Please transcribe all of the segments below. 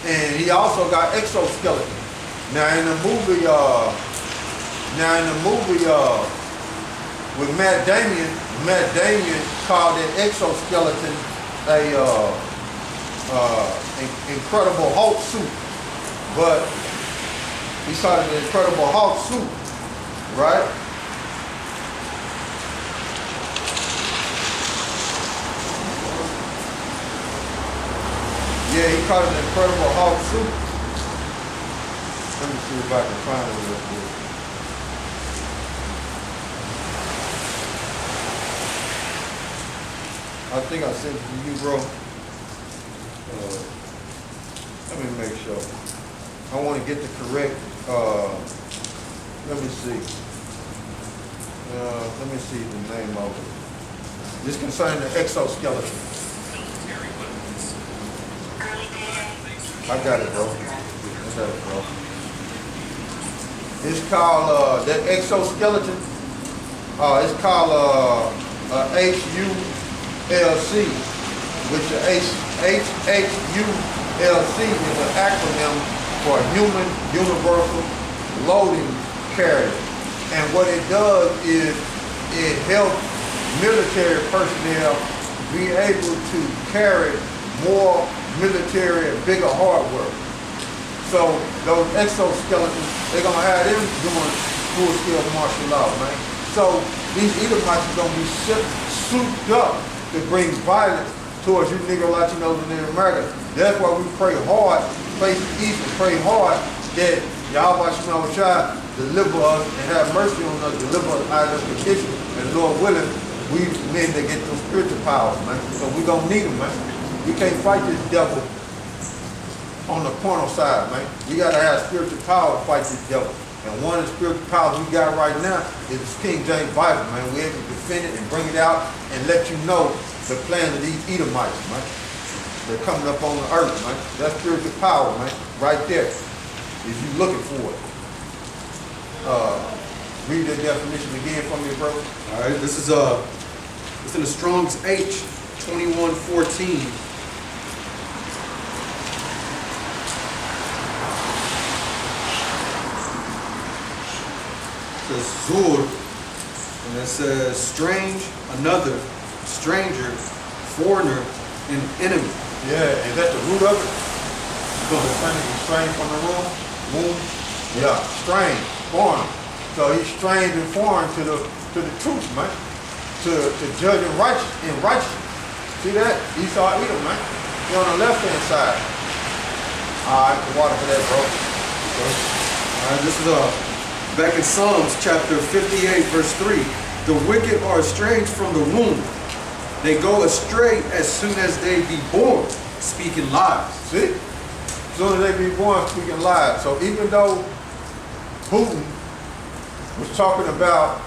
and he also got exoskeleton. Now in the movie, with Matt Damon called that exoskeleton a Incredible Hulk suit, but he called it an Incredible Hulk suit, right? Yeah, he called it an Incredible Hulk suit. Let me see if I can find it real quick. I think I sent it to you, bro. Let me make sure. I want to get the correct, let me see. Let me see the name of it. This concerning the exoskeleton. I got it, bro. It's called, that exoskeleton, it's called HULC, which the HULC is an acronym for Human Universal Loading Carrier. And what it does is it helps military personnel be able to carry more military and bigger hardware. So those exoskeletons, they're gonna have them doing full-scale martial law, man. So these Edomites are gonna be souped up to bring violence towards you nigga Latinos and Native Americans. That's why we pray hard, face the east and pray hard that YAHAWASHI deliver us and have mercy on us, deliver us out of this condition, and Lord willing, we men that get those spiritual powers, man. So we gonna need them, man. We can't fight this devil on the carnal side, man. We gotta have spiritual power to fight this devil. And one of the spiritual powers we got right now is the King James Bible, man. We're able to defend it and bring it out and let you know the plan of these Edomites, man. They're coming up on the earth, man. That's spiritual power, man. Right there. If you looking for it. Read the definition again for me, bro. All right, this is it's in the Strong's H 2114. It says Zur, and it says strange, another, stranger, foreigner, and enemy. Yeah, is that the root of it? Because it's strange from the womb. Yeah, strange, foreign. So he's strange and foreign to the truth, man. To judge and righteous. See that? Esau Edom, man. You're on the left hand side. Alright, the water for that, bro. Okay. Alright, this is back in Psalms chapter 58, verse 3. The wicked are estranged from the womb. They go astray as soon as they be born, speaking lies. See? As soon as they be born, speaking lies. So even though Putin was talking about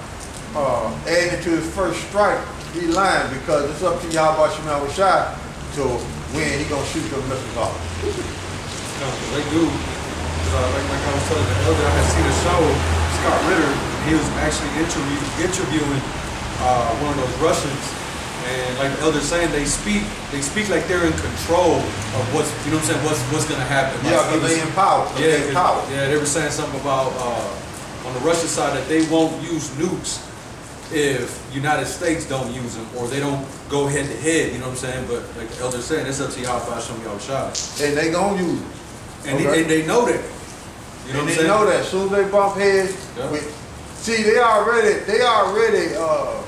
adding to his first strike, he lying because it's up to YAHAWASHI to when he gonna shoot them missiles off. No, they do. Like I was telling the elder, I had seen a show, Scott Ritter, he was actually interviewing one of those Russians, and like the elder's saying, they speak like they're in control of what's, you know what I'm saying, what's gonna happen. Yeah, because they in power. Yeah, they were saying something about on the Russian side that they won't use nukes if United States don't use them, or they don't go head to head, you know what I'm saying? But like the elder's saying, it's up to YAHAWASHI. And they gonna use it. And they know that. You know what I'm saying? They know that. As soon as they bump heads, see, they already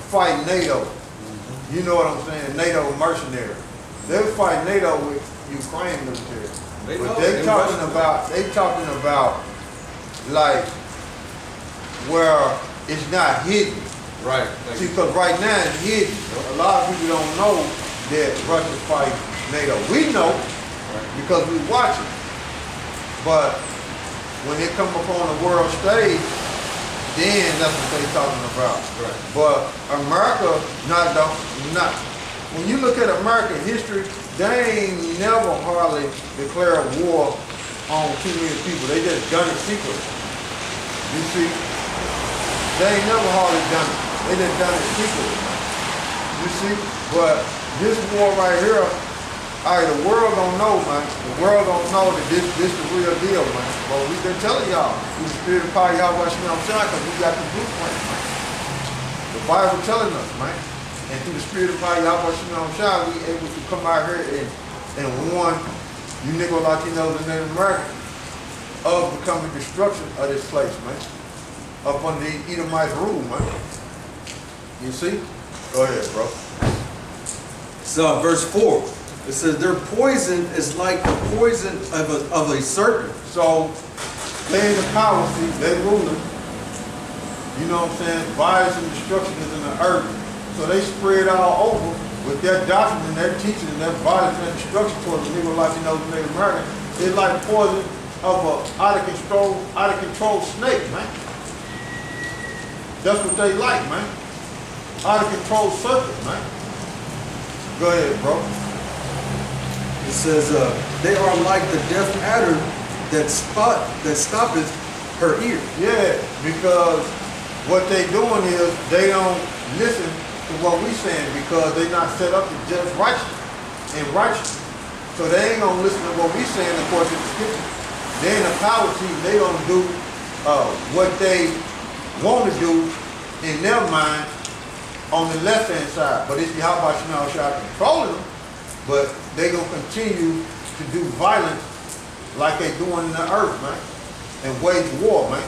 fight NATO. Mm-hmm. You know what I'm saying? NATO mercenary. They fight NATO with Ukraine military. But they talking about like where it's not hidden. Right. See, because right now it's hidden. A lot of people don't know that Russia fight NATO. We know because we watch it. But when they come up on the world stage, then that's what they're talking about. Right. But America, not. When you look at American history, they ain't never hardly declared war on too many people. They just done it secretly. You see? They ain't never hardly done it. They just done it secretly. You see? But this war right here All right, the world don't know, man. The world don't know that this the real deal, man. But we've been telling y'all through the spirit of power, YAHAWASHI, because we got the blueprint, man. The Bible telling us, man. And through the spirit of power, YAHAWASHI, we able to come out here and warn you Negro, Latinos, and Native Americans of the coming destruction of this place, man. Up under the Edomite rule, man. You see? Go ahead, bro. So verse 4. It says their poison is like the poison of a serpent. So they in the power seat, they ruling. You know what I'm saying? Violence and destruction is in the earth. So they spread all over with their doctrine and their teaching and their violence and destruction towards the Negro, Latinos, and Native Americans. It's like poison of a out of control snake, man. That's what they like, man. Out of control serpent, man. Go ahead, bro. It says they are like the deaf adder that stoppeth her ear. Yeah, because what they doing is they don't listen to what we saying because they not set up to judge righteous. So they ain't gonna listen to what we saying according to the scripture. They in the power seat, they gonna do what they want to do in their mind on the left hand side. But it's YAHAWASHI controlling them, but they gonna continue to do violence like they doing in the earth, man. And wage war, man.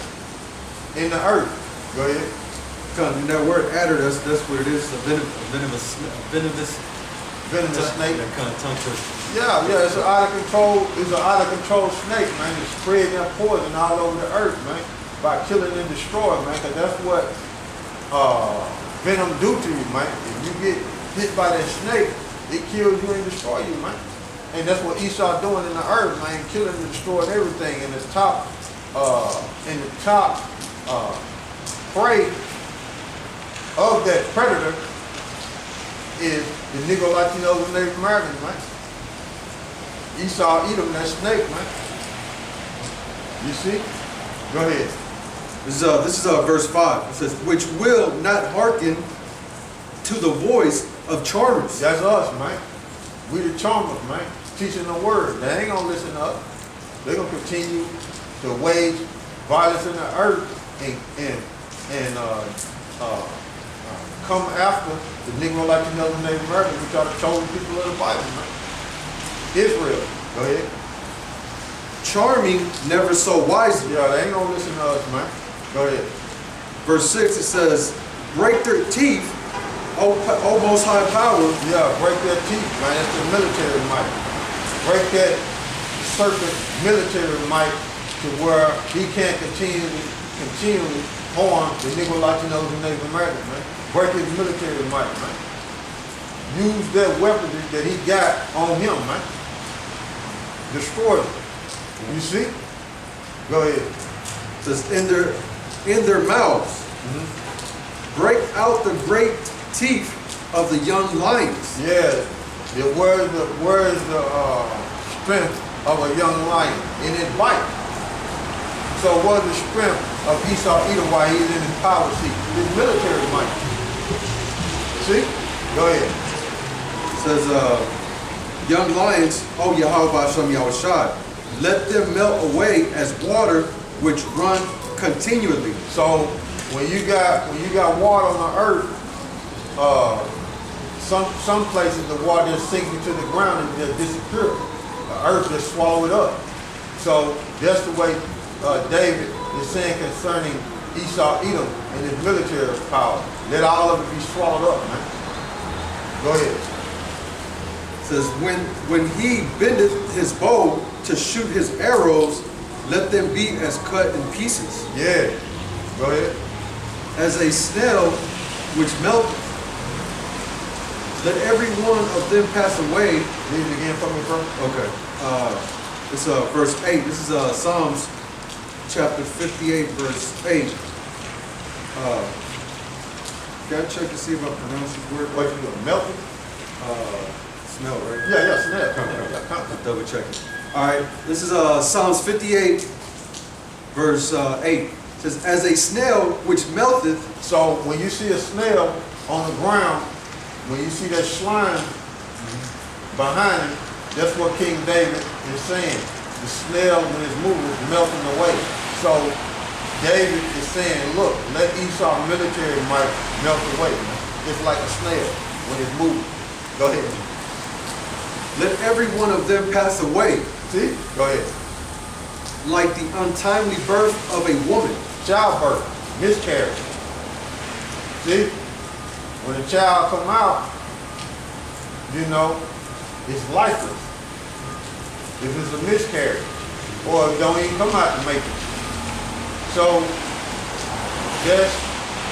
In the earth. Go ahead. Because that word adder, that's what it is, a venomous Snake. That kind of tongue twister. Yeah, it's an out of control snake, man. It's spreading their poison all over the earth, man. By killing and destroying, man. Because that's what venom do to you, man. If you get hit by that snake, it kills you and destroys you, man. And that's what Esau doing in the earth, man. Killing and destroying everything. And the top prey of that predator is the Negro, Latinos, and Native Americans, man. Esau eat them, that snake, man. You see? Go ahead. This is verse 5. It says, which will not hearken to the voice of charmers. That's us, man. We the charmers, man. Teaching the word. They ain't gonna listen up. They're gonna continue to wage violence in the earth and come after the Negro, Latinos, and Native Americans, which are the chosen people of the Bible, man. Israel. Go ahead. Charming never so wisely. Yeah, they ain't gonna listen to us, man. Go ahead. Verse 6, it says, break their teeth, O most high power. Yeah, break their teeth, man. That's the military might. Break that serpent military might to where he can't continually harm the Negro, Latinos, and Native Americans, man. Break his military might, man. Use that weaponry that he got on him, man. Destroy them. You see? Go ahead. It says, in their mouths, break out the great teeth of the young lions. Yeah. Where is the strength of a young lion? In his bite. So what is the strength of Esau Edom while he's in his power seat? His military might. See? Go ahead. It says, young lions, O YAHAWASHI, let them melt away as water which run continually. So when you got water on the earth, some places the water just sinks into the ground and just disappears. The earth just swallow it up. So that's the way David is saying concerning Esau Edom and his military power. Let all of it be swallowed up, man. Go ahead. It says, when he bendeth his bow to shoot his arrows, let them be as cut in pieces. Yeah. Go ahead. As a snail which melteth. Let every one of them pass away. Read it again for me, bro. Okay. It's verse 8. This is Psalms chapter 58, verse 8. Gotta check to see if I pronounce this word What right. you doing? Melted? Smell, right? Yeah, snap. Double check it. All right. This is Psalms 58, verse 8. It says, as a snail which melteth. So when you see a snail on the ground, when you see that slime behind him, That's what King David is saying. The snail, when it's moving, is melting away. So David is saying, look, let Esau's military might melt away. It's like a snail when it's moving. Go ahead. Let every one of them pass away. See? Go ahead. Like the untimely birth of a woman. Childbirth, miscarriage. See? When a child come out, you know, it's lifeless. If it's a miscarriage, or it don't even come out to make it. So that's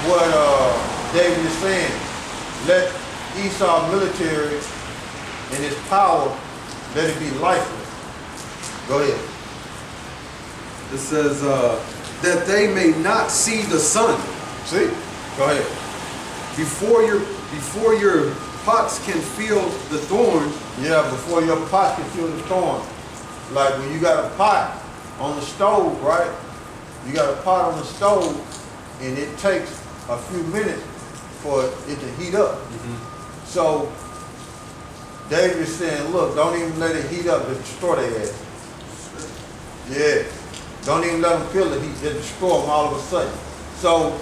what David is saying. Let Esau's military and his power, let it be lifeless. Go ahead. It says that they may not see the sun. See? Go ahead. Before your pots can feel the thorn. Yeah, before your pot can feel the thorn. Like when you got a pot on the stove, right? You got a pot on the stove, and it takes a few minutes for it to heat up. Mm-hmm. So David is saying, look, don't even let it heat up to destroy their ass. Yeah. Don't even let them feel the heat. They destroy them all of a sudden. So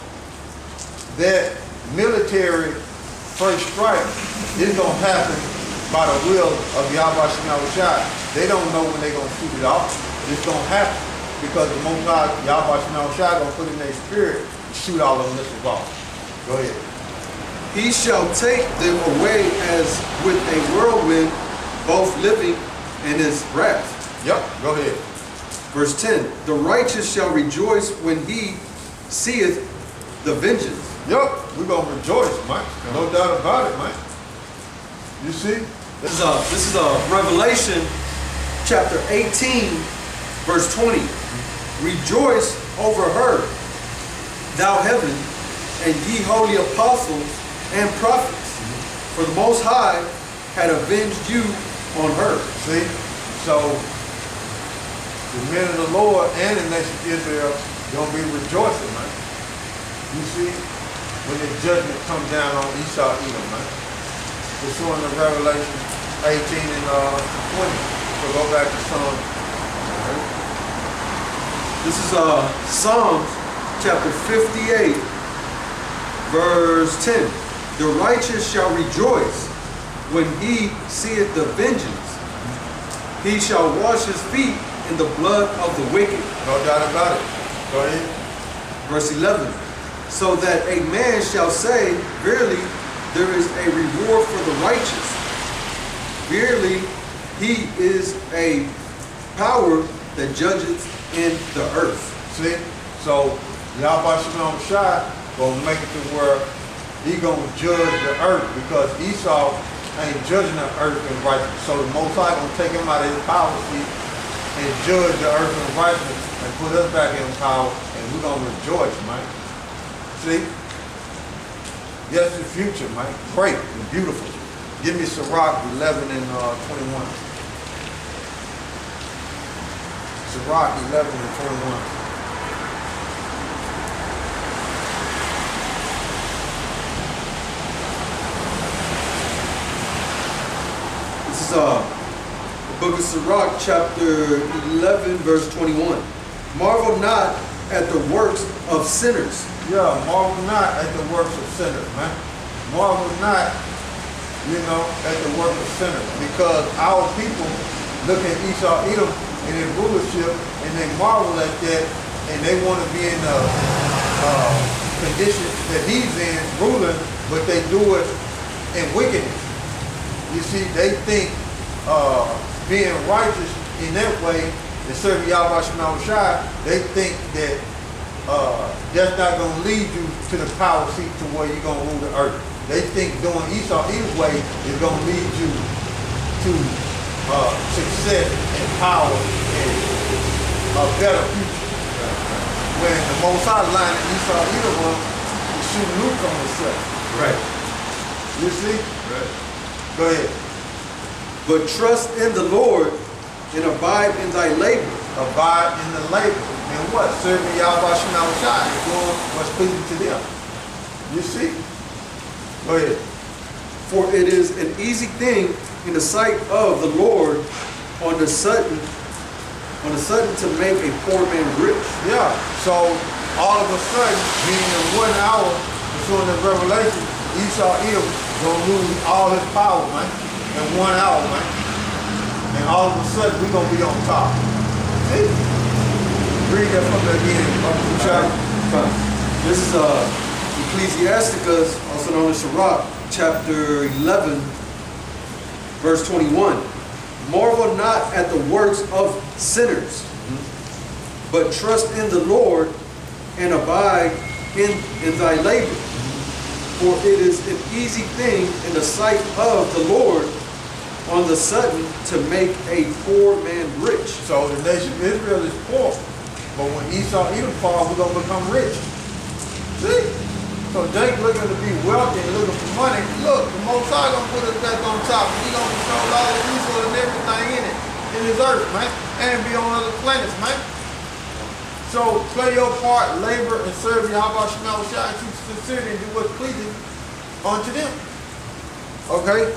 that military first strike is going to happen by the will of YAHAWASHI. They don't know when they're going to shoot it off. It's going to happen because the Most High YAHAWASHI going to put in their spirit to shoot all of them missiles off. Go ahead. He shall take them away as with a whirlwind, both living and his wrath. Yep, go ahead. Verse 10, the righteous shall rejoice when he seeth the vengeance. Yep, we're going to rejoice, man. No doubt about it, man. You see? This is Revelation chapter 18, verse 20. Rejoice over her, thou heaven, and ye holy apostles and prophets, for the Most High had avenged you on her. See? So the men of the Lord and the nation of Israel gonna be rejoicing, man. You see, when the judgment comes down on Esau, Edom, man. We're showing the Revelation 18 and 20. So go back to Psalm. This is Psalms chapter 58, verse 10. The righteous shall rejoice when he seeth the vengeance. He shall wash his feet in the blood of the wicked. No doubt about it. Go ahead. Verse 11. So that a man shall say, verily, there is a reward for the righteous. Verily, he is a power that judges in the earth. See? So YAHAWASHI gonna make it to where he gonna judge the earth, because Esau ain't judging the earth in righteousness. So the Most High gonna take him out of his power seat and judge the earth in righteousness and put us back in power, and we're gonna rejoice, man. See? Yes, the future, man. Great and beautiful. Give me Sirach 11 and 21. Sirach 11 and 21. This is the book of Sirach, chapter 11, verse 21. Marvel not at the works of sinners. Yeah, marvel not at the works of sinners, man. Marvel not, at the works of sinners, because our people look at Esau, Edom, and his rulership, and they marvel at that, and they want to be in the condition that he's in, ruling, but they do it in wickedness. You see, they think being righteous in that way, and serving YAHAWASHI, they think that that's not going to lead you to the power seat to where you're going to rule the earth. They think doing Esau Edom's way is going to lead you to success and power and a better future. When the Most High line in Esau Edom was to shoot Luke on himself. Right. You see? Right. Go ahead. But trust in the Lord and abide in thy labor. Abide in the labor. And what? Serving YAHAWASHI, doing what's pleasing to them. You see? Go ahead. For it is an easy thing in the sight of the Lord on the sudden to make a poor man rich. Yeah. So all of a sudden, meaning in 1 hour, pursuing the revelation, Esau Edom gonna lose all his power, man, in 1 hour, man. And all of a sudden, we're gonna be on top. See? Read that from the beginning. This is Ecclesiasticus, also known as Sirach, chapter 11, verse 21. Marvel not at the works of sinners, but trust in the Lord and abide in thy labor. For it is an easy thing in the sight of the Lord on the sudden to make a poor man rich. So the nation of Israel is poor. But when Esau Edom falls, we're going to become rich. See? So Jake looking to be wealthy and looking for money. Look, the Most High going to put us back on top. He's going to control all the resources and everything in it, in this earth, man. And be on other planets, man. So play your part, labor, and serve YAHAWASHI and keep sincerity and do what's pleasing unto them. Okay?